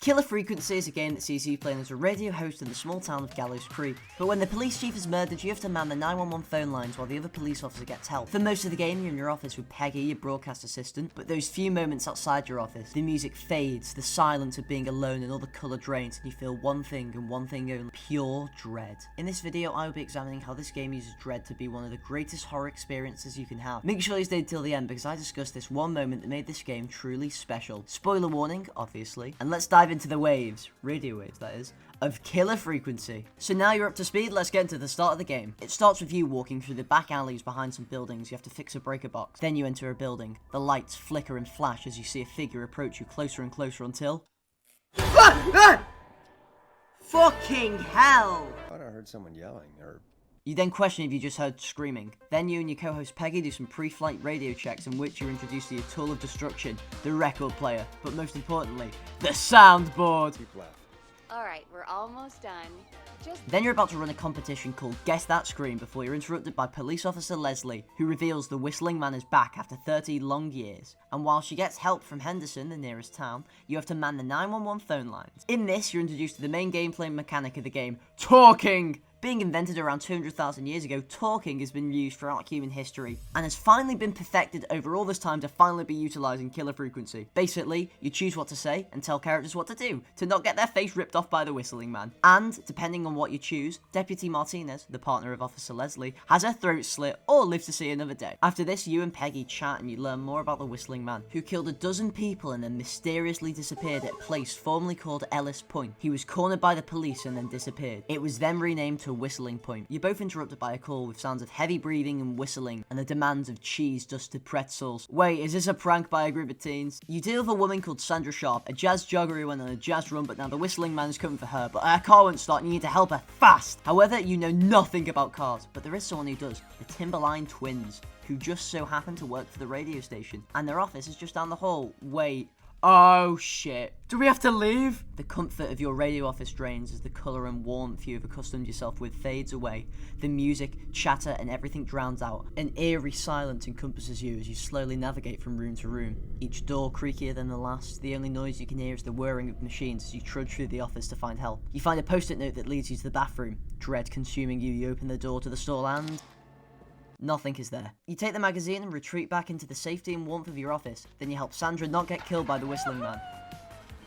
Killer Frequency is a game that sees you playing as a radio host in the small town of Gallows Creek. But when the police chief is murdered, you have to man the 911 phone lines while the other police officer gets help. For most of the game, you're in your office with Peggy, your broadcast assistant, but those few moments outside your office, the music fades, the silence of being alone and all the colour drains, and you feel one thing and one thing only: pure dread. In this video, I will be examining how this game uses dread to be one of the greatest horror experiences you can have. Make sure you stay till the end because I discuss this one moment that made this game truly special. Spoiler warning, obviously. And let's dive into the waves, radio waves that is, of Killer Frequency. So now you're up to speed, let's get into the start of the game. It starts with you walking through the back alleys behind some buildings. You have to fix a breaker box. Then you enter a building. The lights flicker and flash as you see a figure approach you closer and closer until... Fucking hell! I thought I heard someone yelling, or... You then question if you just heard screaming. Then you and your co-host Peggy do some pre-flight radio checks in which you're introduced to your tool of destruction, the record player, but most importantly, the soundboard. Keep left. Alright, we're almost done. Then you're about to run a competition called Guess That Scream before you're interrupted by police officer Leslie, who reveals the whistling man is back after 30 long years. And while she gets help from Henderson, the nearest town, you have to man the 911 phone lines. In this, you're introduced to the main gameplay mechanic of the game, talking! Being invented around 200,000 years ago, talking has been used throughout human history, and has finally been perfected over all this time to finally be utilised in Killer Frequency. Basically, you choose what to say and tell characters what to do, to not get their face ripped off by the whistling man. And, depending on what you choose, Deputy Martinez, the partner of Officer Leslie, has her throat slit or lives to see another day. After this, you and Peggy chat and you learn more about the whistling man, who killed a dozen people and then mysteriously disappeared at a place formerly called Ellis Point. He was cornered by the police and then disappeared. It was then renamed to Whistling Point. You're both interrupted by a call with sounds of heavy breathing and whistling, and the demands of cheese-dusted pretzels. Wait, is this a prank by a group of teens? You deal with a woman called Sandra Sharp, a jazz jogger who went on a jazz run, but now the whistling man is coming for her, but her car won't start and you need to help her fast. However, you know nothing about cars, but there is someone who does, the Timberline twins, who just so happen to work for the radio station, and their office is just down the hall. Wait. Oh shit. Do we have to leave? The comfort of your radio office drains as the colour and warmth you have accustomed yourself with fades away. The music, chatter and everything drowns out. An eerie silence encompasses you as you slowly navigate from room to room. Each door creakier than the last. The only noise you can hear is the whirring of machines as you trudge through the office to find help. You find a post-it note that leads you to the bathroom. Dread consuming you, you open the door to the stall and... nothing is there. You take the magazine and retreat back into the safety and warmth of your office. Then you help Sandra not get killed by the whistling man.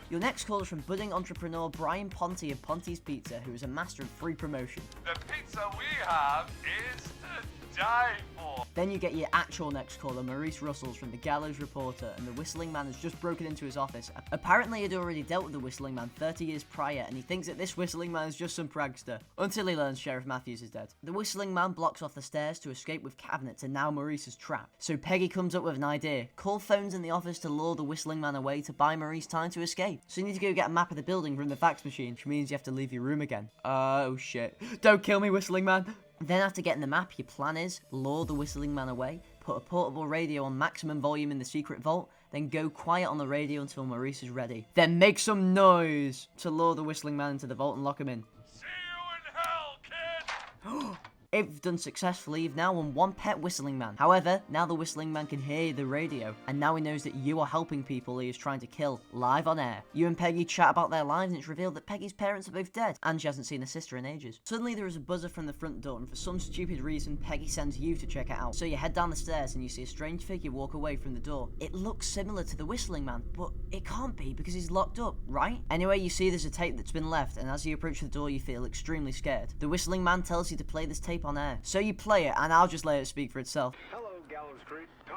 Your next call is from budding entrepreneur Brian Ponte of Ponte's Pizza, who is a master of free promotion. The pizza we have is to die for. Then you get your actual next caller, Maurice Russells from the Gallows Reporter, and the whistling man has just broken into his office. Apparently he'd already dealt with the whistling man 30 years prior, and he thinks that this whistling man is just some prankster, until he learns Sheriff Matthews is dead. The whistling man blocks off the stairs to escape with cabinets, and now Maurice is trapped. So Peggy comes up with an idea. Call phones in the office to lure the whistling man away to buy Maurice time to escape. So you need to go get a map of the building from the fax machine, which means you have to leave your room again. Oh shit. Don't kill me, whistling man. Then after getting the map, your plan is lure the whistling man away, put a portable radio on maximum volume in the secret vault, then go quiet on the radio until Maurice is ready. Then make some noise to lure the whistling man into the vault and lock him in. See you in hell, kid! If done successfully, you've now won one pet whistling man. However, now the whistling man can hear the radio, and now he knows that you are helping people he is trying to kill, live on air. You and Peggy chat about their lives, and it's revealed that Peggy's parents are both dead, and she hasn't seen her sister in ages. Suddenly there is a buzzer from the front door, and for some stupid reason, Peggy sends you to check it out. So you head down the stairs, and you see a strange figure walk away from the door. It looks similar to the whistling man, but it can't be because he's locked up, right? Anyway, you see there's a tape that's been left, and as you approach the door, you feel extremely scared. The whistling man tells you to play this tape on air. So you play it, and I'll just let it speak for itself. Hello, Gallows Creek. Time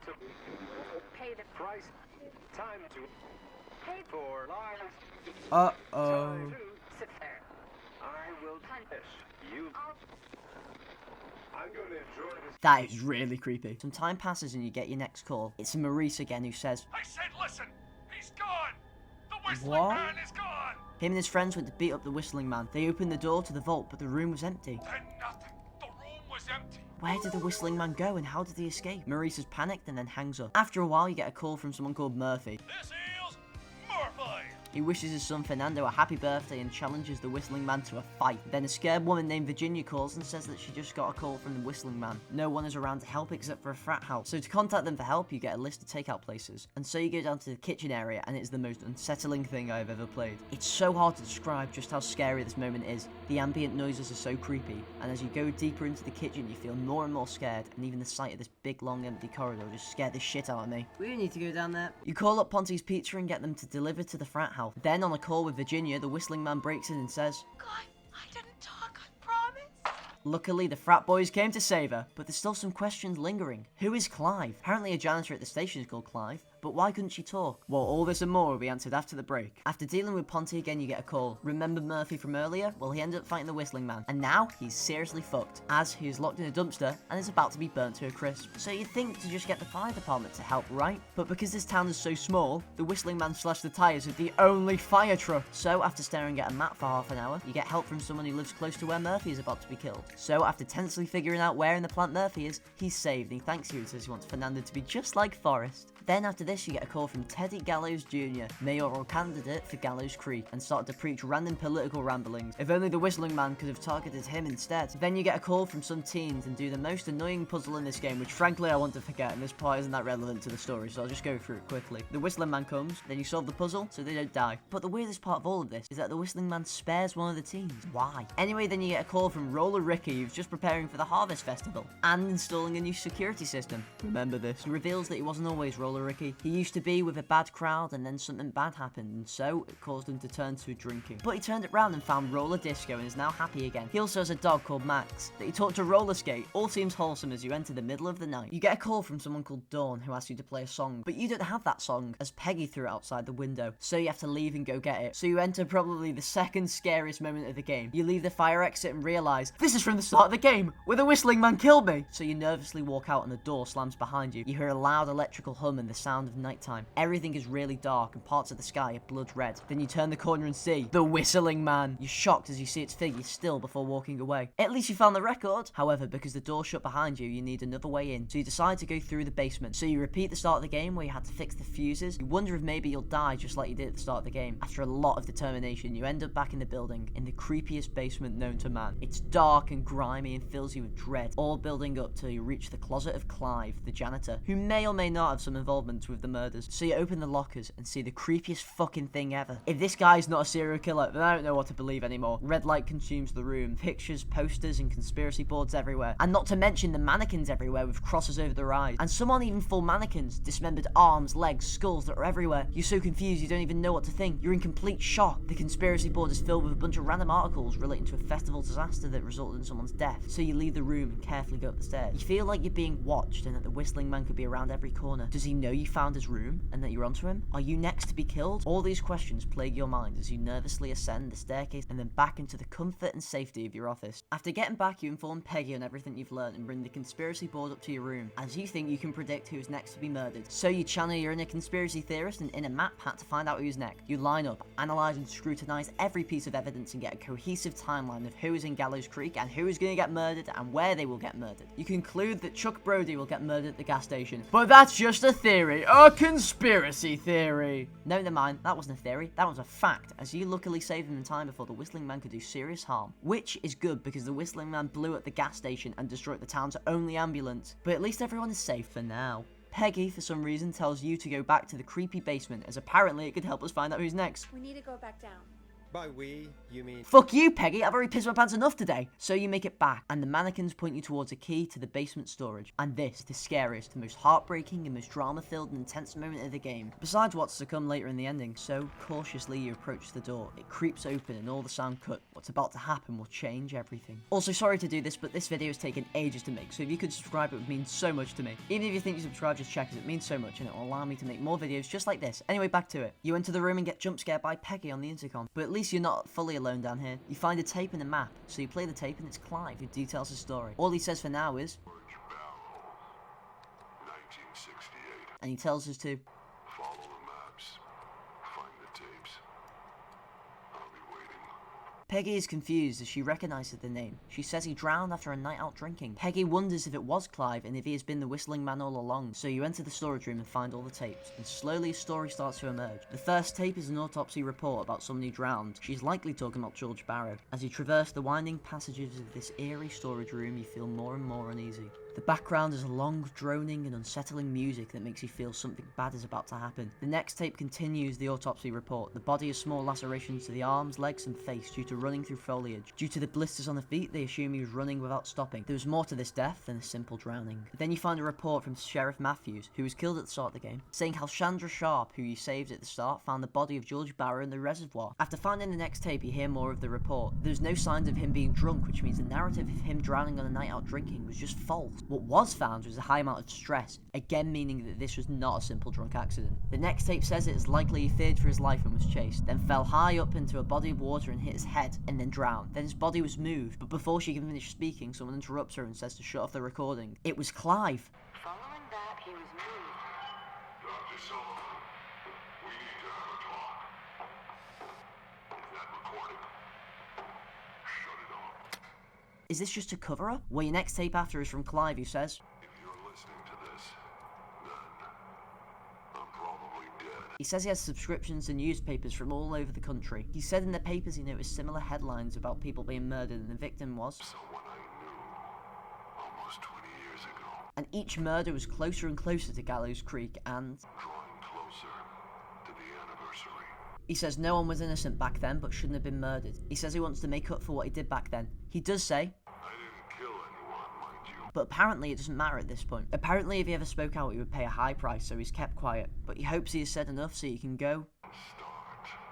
to pay the price. Time to pay for lives. Uh-oh. Time to sit there. I will punish you. I'm going to enjoy this. That is really creepy. Some time passes and you get your next call. It's Maurice again who says, I said listen, he's gone! The whistling man is gone! Him and his friends went to beat up the whistling man. They opened the door to the vault, but the room was empty. Then nothing. The room was empty. Where did the whistling man go and how did he escape? Maurice is panicked and then hangs up. After a while, you get a call from someone called Murphy. This is Murphy! He wishes his son Fernando a happy birthday and challenges the Whistling Man to a fight. Then a scared woman named Virginia calls and says that she just got a call from the Whistling Man. No one is around to help except for a frat house. So to contact them for help, you get a list of takeout places. And so you go down to the kitchen area, and it's the most unsettling thing I've ever played. It's so hard to describe just how scary this moment is. The ambient noises are so creepy, and as you go deeper into the kitchen, you feel more and more scared, and even the sight of this big long empty corridor just scared the shit out of me. We don't need to go down there. You call up Ponty's Pizza and get them to deliver to the frat house. Then on a call with Virginia, the Whistling Man breaks in and says, God, I didn't talk, I promise. Luckily, the frat boys came to save her, but there's still some questions lingering. Who is Clive? Apparently a janitor at the station is called Clive, but why couldn't she talk? Well, all this and more will be answered after the break. After dealing with Ponty again, you get a call. Remember Murphy from earlier? Well, he ended up fighting the Whistling Man, and now he's seriously fucked, as he is locked in a dumpster and is about to be burnt to a crisp. So you'd think to just get the fire department to help, right? But because this town is so small, the Whistling Man slashed the tyres with the only fire truck. So after staring at a map for half an hour, you get help from someone who lives close to where Murphy is about to be killed. So after tensely figuring out where in the plant Murphy is, he's saved and he thanks you and says he wants Fernando to be just like Forrest. Then after this, you get a call from Teddy Gallows Jr., mayoral candidate for Gallows Creek, and started to preach random political ramblings. If only the Whistling Man could have targeted him instead. Then you get a call from some teens and do the most annoying puzzle in this game, which frankly I want to forget, and this part isn't that relevant to the story, so I'll just go through it quickly. The Whistling Man comes, then you solve the puzzle, so they don't die. But the weirdest part of all of this is that the Whistling Man spares one of the teens. Why? Anyway, then you get a call from Roller Ricky, who's just preparing for the Harvest Festival, and installing a new security system. Remember this. He reveals that he wasn't always Roller Ricky. He used to be with a bad crowd, and then something bad happened, and so it caused him to turn to drinking. But he turned it round and found roller disco and is now happy again. He also has a dog called Max that he taught to roller skate. All seems wholesome as you enter the middle of the night. You get a call from someone called Dawn who asks you to play a song, but you don't have that song as Peggy threw it outside the window, so you have to leave and go get it. So you enter probably the second scariest moment of the game. You leave the fire exit and realise, this is from the start of the game, where the Whistling Man killed me! So you nervously walk out and the door slams behind you. You hear a loud electrical hum and the sound of nighttime. Everything is really dark and parts of the sky are blood red. Then you turn the corner and see the Whistling Man. You're shocked as you see its figure still before walking away. At least you found the record. However, because the door shut behind you, you need another way in. So you decide to go through the basement. So you repeat the start of the game where you had to fix the fuses. You wonder if maybe you'll die just like you did at the start of the game. After a lot of determination, you end up back in the building, in the creepiest basement known to man. It's dark and grimy and fills you with dread, all building up till you reach the closet of Clive, the janitor, who may or may not have some involvement with the murders. So you open the lockers and see the creepiest fucking thing ever. If this guy's not a serial killer, then I don't know what to believe anymore. Red light consumes the room. Pictures, posters, and conspiracy boards everywhere. And not to mention the mannequins everywhere with crosses over their eyes. And some aren't even full mannequins. Dismembered arms, legs, skulls that are everywhere. You're so confused you don't even know what to think. You're in complete shock. The conspiracy board is filled with a bunch of random articles relating to a festival disaster that resulted in someone's death. So you leave the room and carefully go up the stairs. You feel like you're being watched and that the Whistling Man could be around every corner. Does he know you found his room and that you're onto him? Are you next to be killed? All these questions plague your mind as you nervously ascend the staircase and then back into the comfort and safety of your office. After getting back, you inform Peggy on everything you've learned and bring the conspiracy board up to your room, as you think you can predict who's next to be murdered. So you channel your inner conspiracy theorist and inner map hat to find out who's next. You line up, analyze and scrutinize every piece of evidence and get a cohesive timeline of who is in Gallows Creek and who is going to get murdered and where they will get murdered. You conclude that Chuck Brody will get murdered at the gas station. But that's just a theory, a conspiracy theory. No, never mind, that wasn't a theory, that was a fact, as you luckily saved him in time before the Whistling Man could do serious harm. Which is good because the Whistling Man blew up the gas station and destroyed the town's only ambulance. But at least everyone is safe for now. Peggy, for some reason, tells you to go back to the creepy basement, as apparently it could help us find out who's next. We need to go back down. By we, you mean... Fuck you, Peggy, I've already pissed my pants enough today. So you make it back, and the mannequins point you towards a key to the basement storage. And this, the scariest, the most heartbreaking, and most drama-filled and intense moment of the game. Besides what's to come later in the ending. So, cautiously you approach the door. It creeps open and all the sound cut. What's about to happen will change everything. Also, sorry to do this, but this video has taken ages to make, so if you could subscribe, it would mean so much to me. Even if you think you subscribe, just check, as it means so much, and it will allow me to make more videos just like this. Anyway, back to it. You enter the room and get jump scared by Peggy on the intercom. But at least you're not fully alone down here. You find a tape in the map, so you play the tape and it's Clive who details his story. All he says for now is... 1968. And he tells us to... Follow the maps. Find the tapes. I'll be waiting. Peggy is confused as she recognises the name. She says he drowned after a night out drinking. Peggy wonders if it was Clive and if he has been the whistling man all along. So you enter the storage room and find all the tapes, and slowly a story starts to emerge. The first tape is an autopsy report about someone who drowned. She's likely talking about George Barrow. As you traverse the winding passages of this eerie storage room, you feel more and more uneasy. The background is long, droning and unsettling music that makes you feel something bad is about to happen. The next tape continues the autopsy report. The body has small lacerations to the arms, legs and face due to running through foliage. Due to the blisters on the feet, they assume he was running without stopping. There was more to this death than a simple drowning. Then you find a report from Sheriff Matthews, who was killed at the start of the game, saying how Chandra Sharp, who you saved at the start, found the body of George Barrow in the reservoir. After finding the next tape, you hear more of the report. There's no signs of him being drunk, which means the narrative of him drowning on a night out drinking was just false. What was found was a high amount of stress, again meaning that this was not a simple drunk accident. The next tape says it is likely he feared for his life and was chased, then fell high up into a body of water and hit his head, and then drowned. Then his body was moved, but before she can finish speaking, someone interrupts her and says to shut off the recording. It was Clive. Following that, he was moved. Dr. Sullivan, we need to have a talk. Is that recording? Shut it off. Is this just a cover-up? Well, your next tape after is from Clive, who says, If you're listening to this, then I'm probably dead. he says he has subscriptions to newspapers from all over the country. He said in the papers he noticed similar headlines about people being murdered and the victim was, Someone I knew almost 20 years ago. and each murder was closer and closer to Gallows Creek, and Drawing closer to the anniversary. he says no one was innocent back then but shouldn't have been murdered. He says he wants to make up for what he did back then. He does say, I didn't kill anyone, mind you. but apparently it doesn't matter at this point. Apparently if he ever spoke out he would pay a high price, so he's kept quiet. But he hopes he has said enough so he can go. Start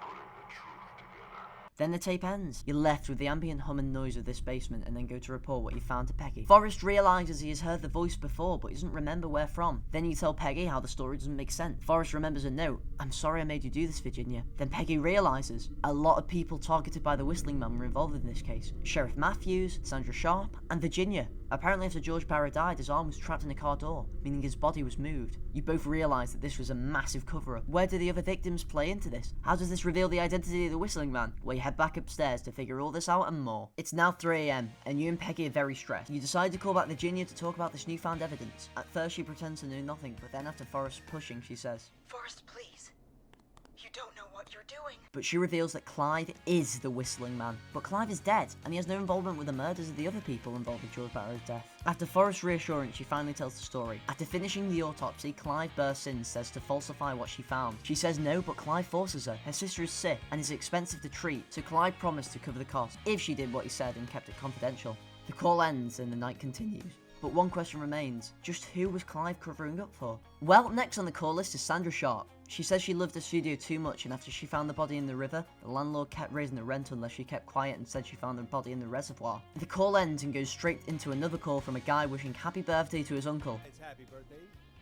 putting the truth together. Then the tape ends. You're left with the ambient hum and noise of this basement and then go to report what you found to Peggy. Forrest realises he has heard the voice before but he doesn't remember where from. Then you tell Peggy how the story doesn't make sense. Forrest remembers a note. I'm sorry I made you do this, Virginia. Then Peggy realises a lot of people targeted by the Whistling Man were involved in this case. Sheriff Matthews, Sandra Sharp, and Virginia. Apparently after George Barrow died, his arm was trapped in a car door, meaning his body was moved. You both realise that this was a massive cover-up. Where do the other victims play into this? How does this reveal the identity of the Whistling Man? Well, you head back upstairs to figure all this out and more. It's now 3 AM, and you and Peggy are very stressed. You decide to call back Virginia to talk about this newfound evidence. At first she pretends to know nothing, but then after Forrest pushing, she says, Forrest, please. You don't know what you're doing. but she reveals that Clive is the Whistling Man. But Clive is dead, and he has no involvement with the murders of the other people involved with George Barrow's death. After Forrest's reassurance, she finally tells the story. After finishing the autopsy, Clive bursts in and says to falsify what she found. She says no, but Clive forces her. Her sister is sick, and is expensive to treat, so Clive promised to cover the cost, if she did what he said and kept it confidential. The call ends, and the night continues. But one question remains. Just who was Clive covering up for? Well, next on the call list is Sandra Sharp. She says she loved the studio too much, and after she found the body in the river, the landlord kept raising the rent unless she kept quiet and said she found the body in the reservoir. The call ends and goes straight into another call from a guy wishing happy birthday to his uncle. It's happy birthday.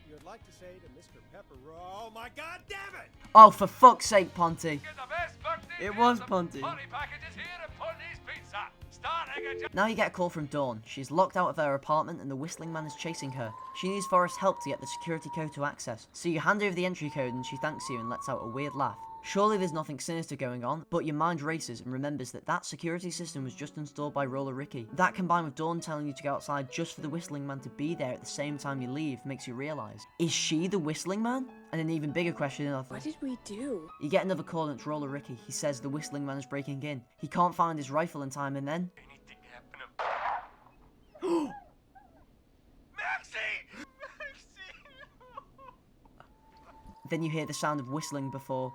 You'd like to say to Mr. Pepper, oh my god damn it! Oh, for fuck's sake, Ponty. Get the best birthday It meal was and Ponty. Ponty packages here at Ponty's Pizza. Starting at Now you get a call from Dawn. She's locked out of her apartment and the Whistling Man is chasing her. She needs Forrest's help to get the security code to access. So you hand over the entry code and she thanks you and lets out a weird laugh. Surely there's nothing sinister going on, but your mind races and remembers that that security system was just installed by Roller Ricky. That combined with Dawn telling you to go outside just for the Whistling Man to be there at the same time you leave makes you realise, is she the Whistling Man? And an even bigger question of, What did we do? you get another call and it's Roller Ricky. He says the Whistling Man is breaking in. He can't find his rifle in time and then... anything happening. Maxie! Maxie! Then you hear the sound of whistling before...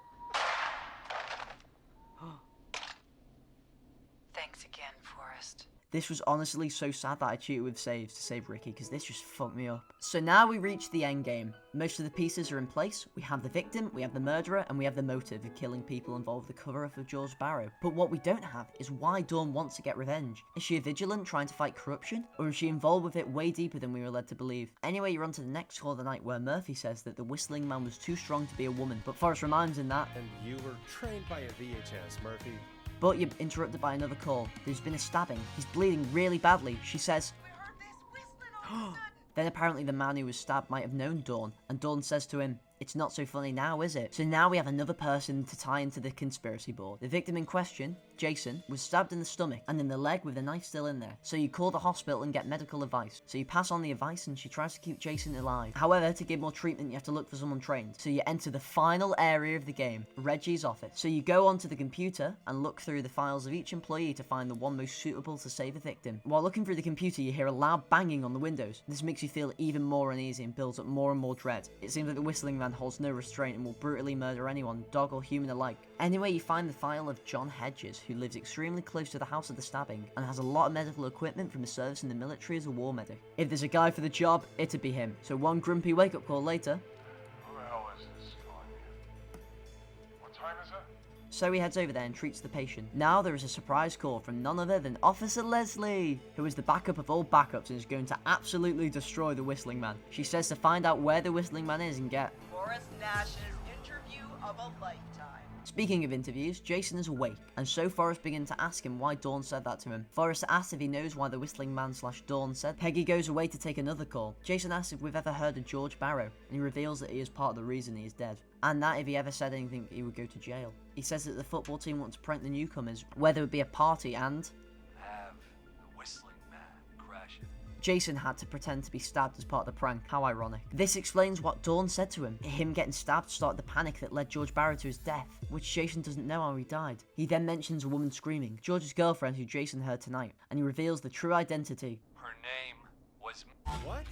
Thanks again, Forrest. This was honestly so sad that I cheated with saves to save Ricky, because this just fucked me up. So now we reach the end game. Most of the pieces are in place. We have the victim, we have the murderer, and we have the motive of killing people involved with the cover-up of George Barrow. But what we don't have is why Dawn wants to get revenge. Is she a vigilant trying to fight corruption? Or is she involved with it way deeper than we were led to believe? Anyway, you're on to the next call of the night where Murphy says that the Whistling Man was too strong to be a woman, but Forrest reminds him that... And you were trained by a VHS, Murphy. But you're interrupted by another call. There's been a stabbing. He's bleeding really badly. She says... We heard this whistling all of a sudden. Then apparently the man who was stabbed might have known Dawn, and Dawn says to him, It's not so funny now, is it? So now we have another person to tie into the conspiracy board. The victim in question, Jason, was stabbed in the stomach and in the leg with the knife still in there. So you call the hospital and get medical advice. So you pass on the advice and she tries to keep Jason alive. However, to give more treatment, you have to look for someone trained. So you enter the final area of the game, Reggie's office. So you go onto the computer and look through the files of each employee to find the one most suitable to save the victim. While looking through the computer, you hear a loud banging on the windows. This makes you feel even more uneasy and builds up more and more dread. It seems like the whistling man holds no restraint and will brutally murder anyone, dog or human alike. Anyway, you find the file of John Hedges, who lives extremely close to the house of the stabbing and has a lot of medical equipment from his service in the military as a war medic. If there's a guy for the job, it'd be him. So one grumpy wake-up call later. Who the hell is this calling me? What time is it? So he heads over there and treats the patient. Now there is a surprise call from none other than Officer Leslie, who is the backup of all backups and is going to absolutely destroy the whistling man. She says to find out where the whistling man is and get Forrest Nash's interview of a lifetime. Speaking of interviews, Jason is awake, and so Forrest begins to ask him why Dawn said that to him. Forrest asks if he knows why the whistling man / Dawn said. Peggy goes away to take another call. Jason asks if we've ever heard of George Barrow, and he reveals that he is part of the reason he is dead, and that if he ever said anything, he would go to jail. He says that the football team wants to prank the newcomers, where there would be a party and Have the whistling man crash it. Jason had to pretend to be stabbed as part of the prank. How ironic. This explains what Dawn said to him. Him getting stabbed started the panic that led George Barrow to his death, which Jason doesn't know how he died. He then mentions a woman screaming, George's girlfriend who Jason heard tonight, and he reveals the true identity. Her name was... What?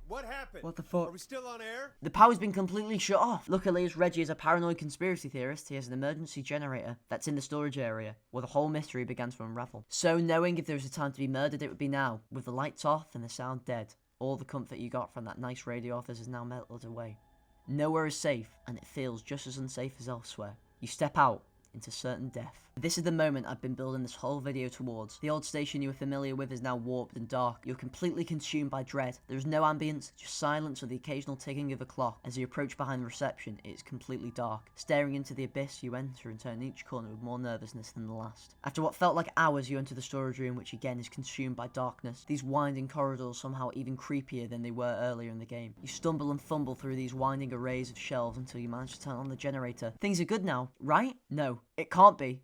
What happened? What the fuck? Are we still on air? The power's been completely shut off. Luckily, as Reggie is a paranoid conspiracy theorist, he has an emergency generator that's in the storage area, where the whole mystery began to unravel. So knowing if there was a time to be murdered, it would be now, with the lights off and the sound dead. All the comfort you got from that nice radio office is now melted away. Nowhere is safe, and it feels just as unsafe as elsewhere. You step out into certain death. This is the moment I've been building this whole video towards. The old station you were familiar with is now warped and dark. You're completely consumed by dread. There is no ambience, just silence with the occasional ticking of a clock. As you approach behind the reception, it is completely dark. Staring into the abyss, you enter and turn each corner with more nervousness than the last. After what felt like hours, you enter the storage room, which again is consumed by darkness. These winding corridors somehow even creepier than they were earlier in the game. You stumble and fumble through these winding arrays of shelves until you manage to turn on the generator. Things are good now, right? No, it can't be.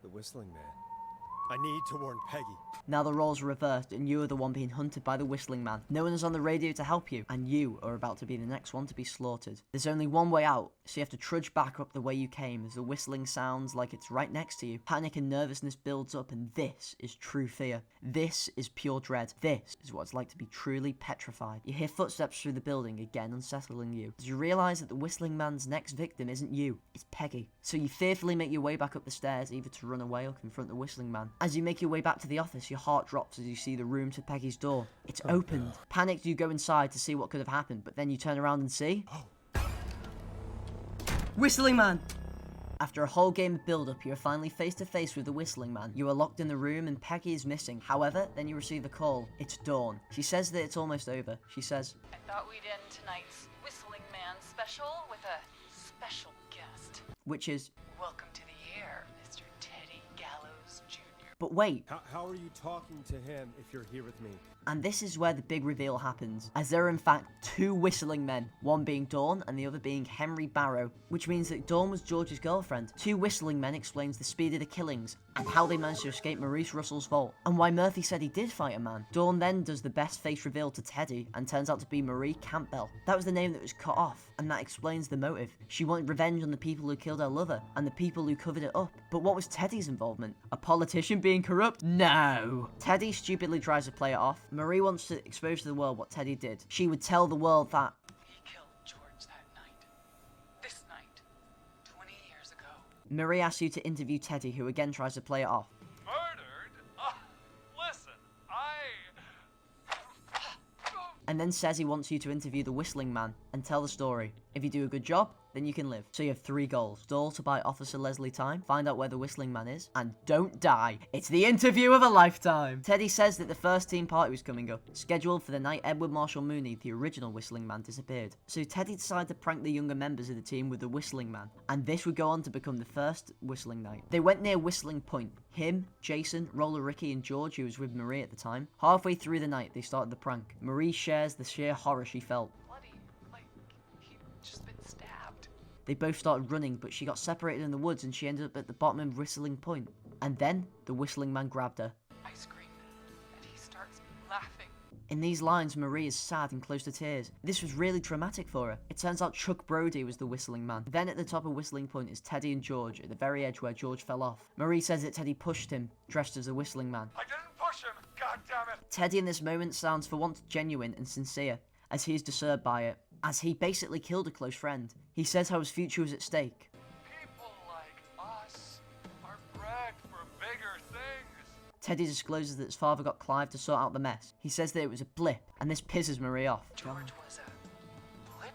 The whistling man. I need to warn Peggy. Now the roles are reversed and you are the one being hunted by the whistling man. No one is on the radio to help you, and you are about to be the next one to be slaughtered. There's only one way out, so you have to trudge back up the way you came as the whistling sounds like it's right next to you. Panic and nervousness builds up, and this is true fear. This is pure dread. This is what it's like to be truly petrified. You hear footsteps through the building, again unsettling you, as you realise that the whistling man's next victim isn't you, it's Peggy. So you fearfully make your way back up the stairs, either to run away or confront the whistling man. As you make your way back to the office, your heart drops as you see the room to Peggy's door. It's opened. Panicked, you go inside to see what could have happened, but then you turn around and see... Whistling man! After a whole game of build-up, you are finally face to face with the whistling man. You are locked in the room and Peggy is missing. However, then you receive a call. It's Dawn. She says that it's almost over. She says, I thought we'd end tonight's Whistling Man special with a special guest. which is... Welcome to the air, Mr. Teddy Gallows Jr. But wait, How are you talking to him if you're here with me? and this is where the big reveal happens, as there are in fact two whistling men, one being Dawn and the other being Henry Barrow, which means that Dawn was George's girlfriend. Two whistling men explains the speed of the killings, and how they managed to escape Maurice Russell's vault, and why Murphy said he did fight a man. Dawn then does the best face reveal to Teddy, and turns out to be Marie Campbell. That was the name that was cut off, and that explains the motive. She wanted revenge on the people who killed her lover, and the people who covered it up. But what was Teddy's involvement? A politician being corrupt? No! Teddy stupidly tries to play it off. Marie wants to expose to the world what Teddy did. She would tell the world that He killed George that night. This night. 20 years ago. Marie asks you to interview Teddy, who again tries to play it off. Murdered? Listen, And then says he wants you to interview the whistling man and tell the story. If you do a good job, then you can live. So you have 3 goals. Stall to buy Officer Leslie time, find out where the whistling man is, and don't die. It's the interview of a lifetime. Teddy says that the first team party was coming up, scheduled for the night Edward Marshall Mooney, the original whistling man, disappeared. So Teddy decided to prank the younger members of the team with the whistling man, and this would go on to become the first whistling night. They went near Whistling Point. Him, Jason, Roller Ricky, and George, who was with Marie at the time. Halfway through the night, they started the prank. Marie shares the sheer horror she felt. Bloody, like, he'd just been stabbed. They both started running, but she got separated in the woods and she ended up at the bottom of Whistling Point. And then, the whistling man grabbed her. I scream, and he starts laughing. In these lines, Marie is sad and close to tears. This was really traumatic for her. It turns out Chuck Brody was the whistling man. Then at the top of Whistling Point is Teddy and George, at the very edge where George fell off. Marie says that Teddy pushed him, dressed as a whistling man. I didn't push him! God damn it! Teddy in this moment sounds for once genuine and sincere, as he is disturbed by it, as he basically killed a close friend. He says how his future was at stake. People like us are bred for bigger things. Teddy discloses that his father got Clive to sort out the mess. He says that it was a blip, and this pisses Marie off. George was a blip?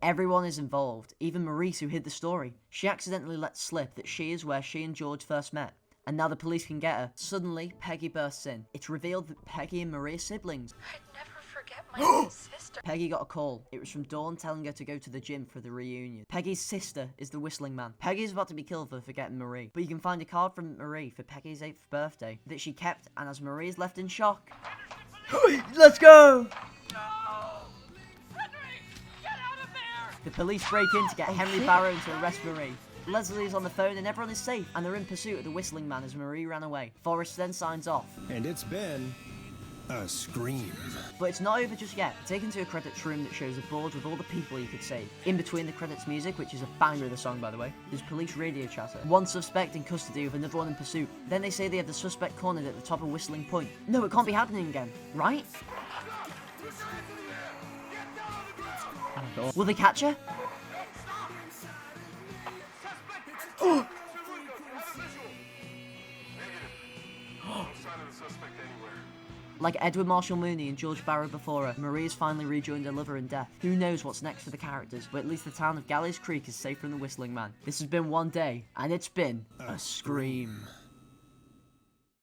Everyone is involved, even Maurice, who hid the story. She accidentally lets slip that she is where she and George first met, and now the police can get her. Suddenly, Peggy bursts in. It's revealed that Peggy and Marie are siblings. I'd never forget my little sister. Peggy got a call. It was from Dawn telling her to go to the gym for the reunion. Peggy's sister is the whistling man. Peggy is about to be killed for forgetting Marie, but you can find a card from Marie for Peggy's 8th birthday that she kept, and as Marie is left in shock... Let's go! No! Henry! Get out of there! The police break in to get Henry Barrow to arrest Marie. Leslie is on the phone and everyone is safe, and they're in pursuit of the whistling man as Marie ran away. Forrest then signs off. And it's been a scream. But it's not over just yet. Taken to a credits room that shows a board with all the people you could save. In between the credits music, which is a banger of the song by the way, there's police radio chatter. One suspect in custody with another one in pursuit. Then they say they have the suspect cornered at the top of Whistling Point. No, it can't be happening again, right? Will they catch her? Negative. No sign of the suspect anywhere. Like Edward Marshall Mooney and George Barrow before her, Marie has finally rejoined her lover in death. Who knows what's next for the characters, but at least the town of Gallows Creek is safe from the whistling man. This has been one day, and it's been a scream.